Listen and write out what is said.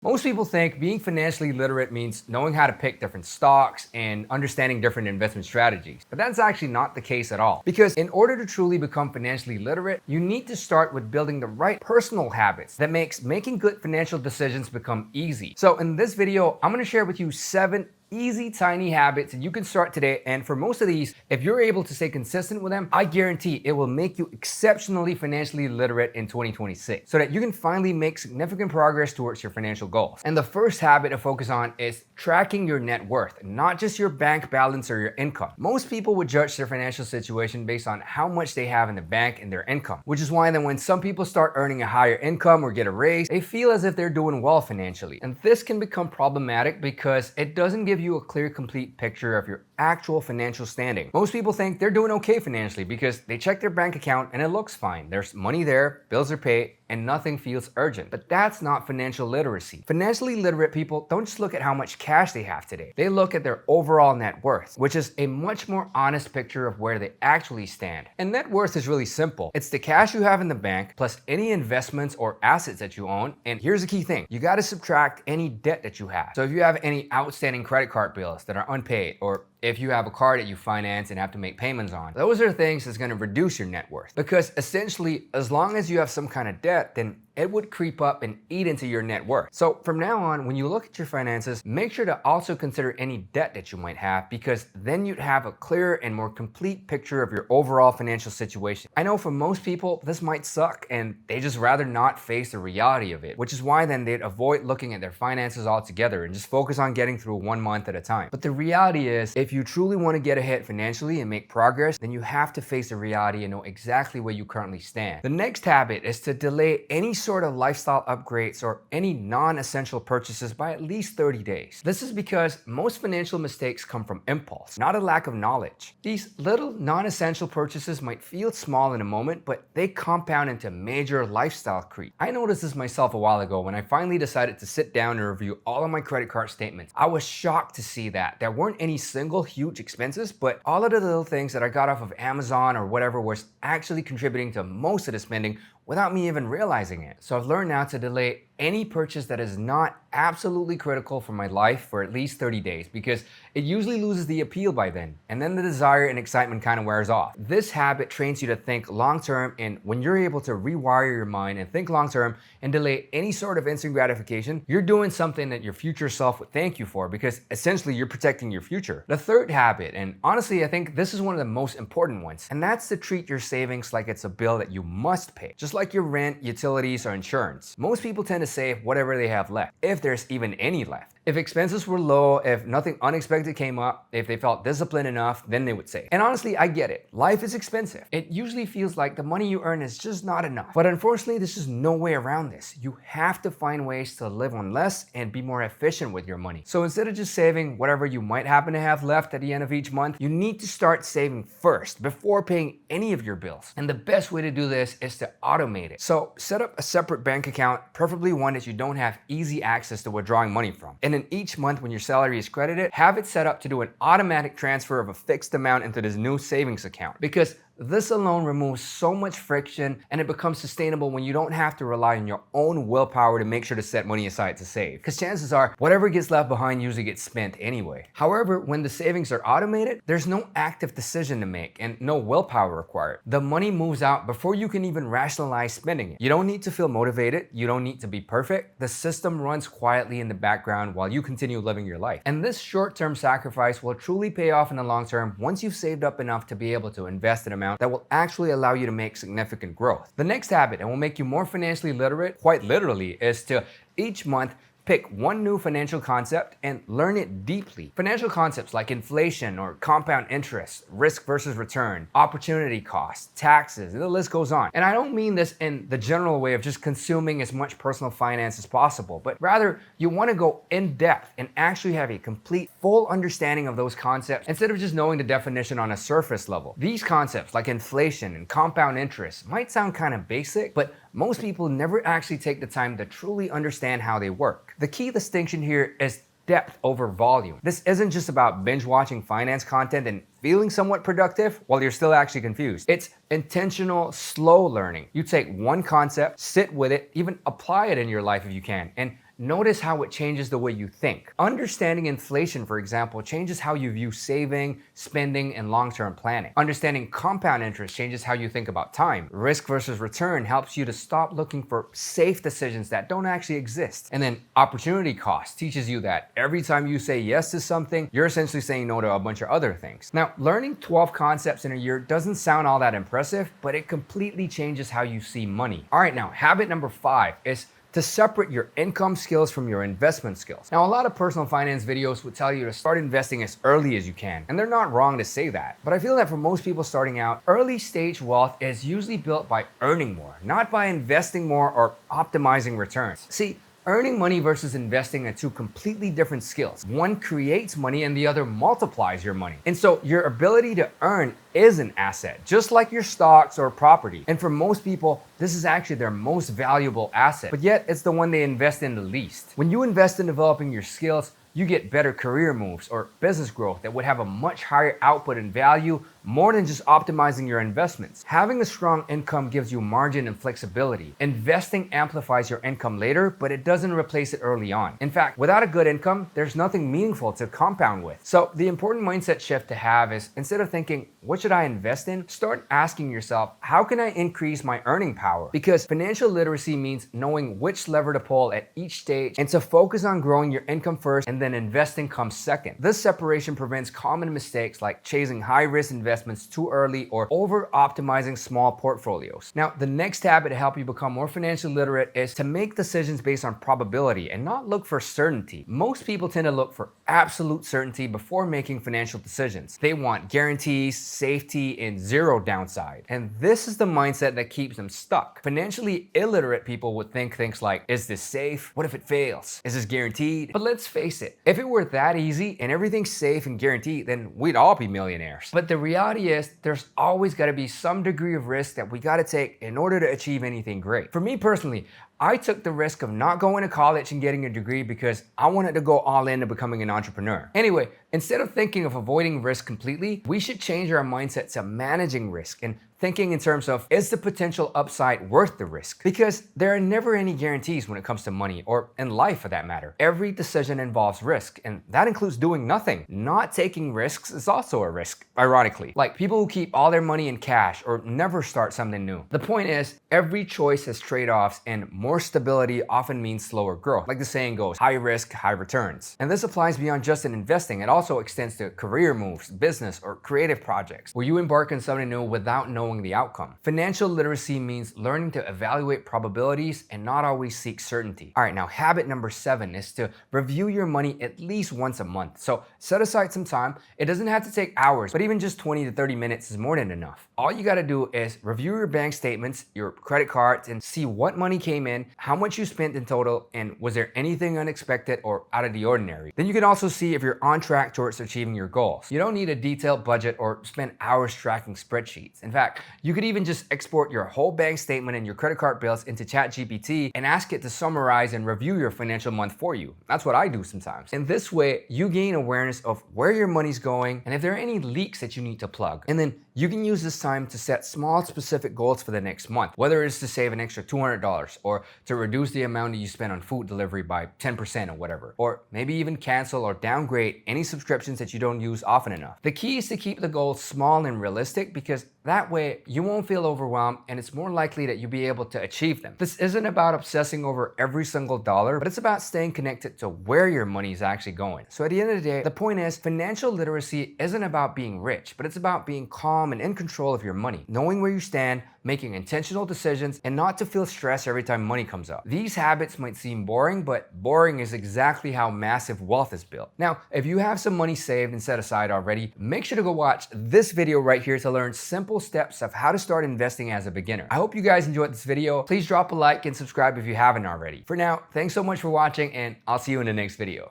Most people think being financially literate means knowing how to pick different stocks and understanding different investment strategies. But that's actually not the case at all. Because in order to truly become financially literate, you need to start with building the right personal habits that makes making good financial decisions become easy. So in this video, I'm going to share with you 7 easy, tiny habits that you can start today. And for most of these, if you're able to stay consistent with them, I guarantee it will make you exceptionally financially literate in 2026 so that you can finally make significant progress towards your financial goals. And the first habit to focus on is tracking your net worth, not just your bank balance or your income. Most people would judge their financial situation based on how much they have in the bank and their income, which is why then when some people start earning a higher income or get a raise, they feel as if they're doing well financially. And this can become problematic because it doesn't give you a clear, complete picture of your actual financial standing. Most people think they're doing okay financially because they check their bank account and it looks fine. There's money there, bills are paid, and nothing feels urgent. But that's not financial literacy. Financially literate people don't just look at how much cash they have today. They look at their overall net worth, which is a much more honest picture of where they actually stand. And net worth is really simple. It's the cash you have in the bank plus any investments or assets that you own. And here's the key thing. You got to subtract any debt that you have. So if you have any outstanding credit card bills that are unpaid, or if you have a car that you finance and have to make payments on, those are things that's going to reduce your net worth. Because essentially, as long as you have some kind of debt, then it would creep up and eat into your net worth. So from now on, when you look at your finances, make sure to also consider any debt that you might have, because then you'd have a clearer and more complete picture of your overall financial situation. I know for most people, this might suck and they just rather not face the reality of it, which is why then they'd avoid looking at their finances altogether and just focus on getting through one month at a time. But the reality is, if you truly want to get ahead financially and make progress, then you have to face the reality and know exactly where you currently stand. The next habit is to delay any sort of lifestyle upgrades or any non-essential purchases by at least 30 days. This is because most financial mistakes come from impulse, not a lack of knowledge. These little non-essential purchases might feel small in a moment, but they compound into major lifestyle creep. I noticed this myself a while ago when I finally decided to sit down and review all of my credit card statements. I was shocked to see that there weren't any single huge expenses, but all of the little things that I got off of Amazon or whatever was actually contributing to most of the spending without me even realizing it. So I've learned now to delay any purchase that is not absolutely critical for my life for at least 30 days, because it usually loses the appeal by then, and then the desire and excitement kind of wears off. This habit trains you to think long-term, and when you're able to rewire your mind and think long-term and delay any sort of instant gratification, you're doing something that your future self would thank you for, because essentially you're protecting your future. The third habit, and honestly I think this is one of the most important ones, and that's to treat your savings like it's a bill that you must pay, just like your rent, utilities, or insurance. Most people tend to save whatever they have left, if there's even any left. If expenses were low, if nothing unexpected came up, if they felt disciplined enough, then they would save. And honestly, I get it. Life is expensive. It usually feels like the money you earn is just not enough. But unfortunately, there's just no way around this. You have to find ways to live on less and be more efficient with your money. So instead of just saving whatever you might happen to have left at the end of each month, you need to start saving first before paying any of your bills. And the best way to do this is to automate it. So set up a separate bank account, preferably one that you don't have easy access to withdrawing money from. And then each month when your salary is credited, have it set up to do an automatic transfer of a fixed amount into this new savings account, because this alone removes so much friction and it becomes sustainable when you don't have to rely on your own willpower to make sure to set money aside to save. Because chances are, whatever gets left behind usually gets spent anyway. However, when the savings are automated, there's no active decision to make and no willpower required. The money moves out before you can even rationalize spending it. You don't need to feel motivated. You don't need to be perfect. The system runs quietly in the background while you continue living your life. And this short-term sacrifice will truly pay off in the long term once you've saved up enough to be able to invest an amount that will actually allow you to make significant growth. The next habit, and will make you more financially literate, quite literally, is to each month pick one new financial concept and learn it deeply. Financial concepts like inflation or compound interest, risk versus return, opportunity cost, taxes, and the list goes on. And I don't mean this in the general way of just consuming as much personal finance as possible, but rather you want to go in depth and actually have a complete, full understanding of those concepts instead of just knowing the definition on a surface level. These concepts like inflation and compound interest might sound kind of basic, but most people never actually take the time to truly understand how they work. The key distinction here is depth over volume. This isn't just about binge watching finance content and feeling somewhat productive while you're still actually confused. It's intentional, slow learning. You take one concept, sit with it, even apply it in your life if you can, and notice how it changes the way you think. Understanding inflation, for example, changes how you view saving, spending, and long-term planning. Understanding compound interest changes how you think about time. Risk versus return helps you to stop looking for safe decisions that don't actually exist. And then opportunity cost teaches you that every time you say yes to something, you're essentially saying no to a bunch of other things. Now, learning 12 concepts in a year doesn't sound all that impressive, but it completely changes how you see money. All right, now, habit number 5 is to separate your income skills from your investment skills. Now, a lot of personal finance videos would tell you to start investing as early as you can, and they're not wrong to say that. But I feel that for most people starting out, early stage wealth is usually built by earning more, not by investing more or optimizing returns. See, earning money versus investing are two completely different skills. One creates money and the other multiplies your money. And so your ability to earn is an asset, just like your stocks or property. And for most people, this is actually their most valuable asset, but yet it's the one they invest in the least. When you invest in developing your skills, you get better career moves or business growth that would have a much higher output and value, more than just optimizing your investments. Having a strong income gives you margin and flexibility. Investing amplifies your income later, but it doesn't replace it early on. In fact, without a good income, there's nothing meaningful to compound with. So the important mindset shift to have is, instead of thinking, what should I invest in? Start asking yourself, how can I increase my earning power? Because financial literacy means knowing which lever to pull at each stage and to focus on growing your income first, and then investing comes second. This separation prevents common mistakes like chasing high-risk investments too early or over-optimizing small portfolios. Now, the next habit to help you become more financially literate is to make decisions based on probability and not look for certainty. Most people tend to look for absolute certainty before making financial decisions. They want guarantees, safety, and zero downside. And this is the mindset that keeps them stuck. Financially illiterate people would think things like, is this safe? What if it fails? Is this guaranteed? But let's face it, if it were that easy and everything's safe and guaranteed, then we'd all be millionaires. But the reality is, there's always got to be some degree of risk that we got to take in order to achieve anything great. For me personally, I took the risk of not going to college and getting a degree because I wanted to go all into becoming an entrepreneur. Anyway, instead of thinking of avoiding risk completely, we should change our mindset to managing risk and thinking in terms of, is the potential upside worth the risk? Because there are never any guarantees when it comes to money, or in life for that matter. Every decision involves risk, and that includes doing nothing. Not taking risks is also a risk, ironically. Like people who keep all their money in cash or never start something new. The point is, every choice has trade-offs, and more stability often means slower growth. Like the saying goes, high risk, high returns. And this applies beyond just in investing. It also extends to career moves, business, or creative projects, where you embark on something new without knowing the outcome. Financial literacy means learning to evaluate probabilities and not always seek certainty. All right, now habit number 7 is to review your money at least once a month. So set aside some time. It doesn't have to take hours, but even just 20 to 30 minutes is more than enough. All you got to do is review your bank statements, your credit cards, and see what money came in, how much you spent in total, and was there anything unexpected or out of the ordinary. Then you can also see if you're on track towards achieving your goals. You don't need a detailed budget or spend hours tracking spreadsheets. In fact, you could even just export your whole bank statement and your credit card bills into ChatGPT and ask it to summarize and review your financial month for you. That's what I do sometimes. In this way, you gain awareness of where your money's going and if there are any leaks that you need to plug. And then you can use this time to set small specific goals for the next month, whether it's to save an extra $200 or to reduce the amount that you spend on food delivery by 10% or whatever, or maybe even cancel or downgrade any subscriptions that you don't use often enough. The key is to keep the goals small and realistic, because that way you won't feel overwhelmed and it's more likely that you'll be able to achieve them. This isn't about obsessing over every single dollar, but it's about staying connected to where your money is actually going. So at the end of the day, the point is, financial literacy isn't about being rich, but it's about being calm and in control of your money, knowing where you stand, making intentional decisions, and not to feel stressed every time money comes up. These habits might seem boring, but boring is exactly how massive wealth is built. Now, if you have some money saved and set aside already, make sure to go watch this video right here to learn simple steps of how to start investing as a beginner. I hope you guys enjoyed this video. Please drop a like and subscribe if you haven't already. For now, thanks so much for watching, and I'll see you in the next video.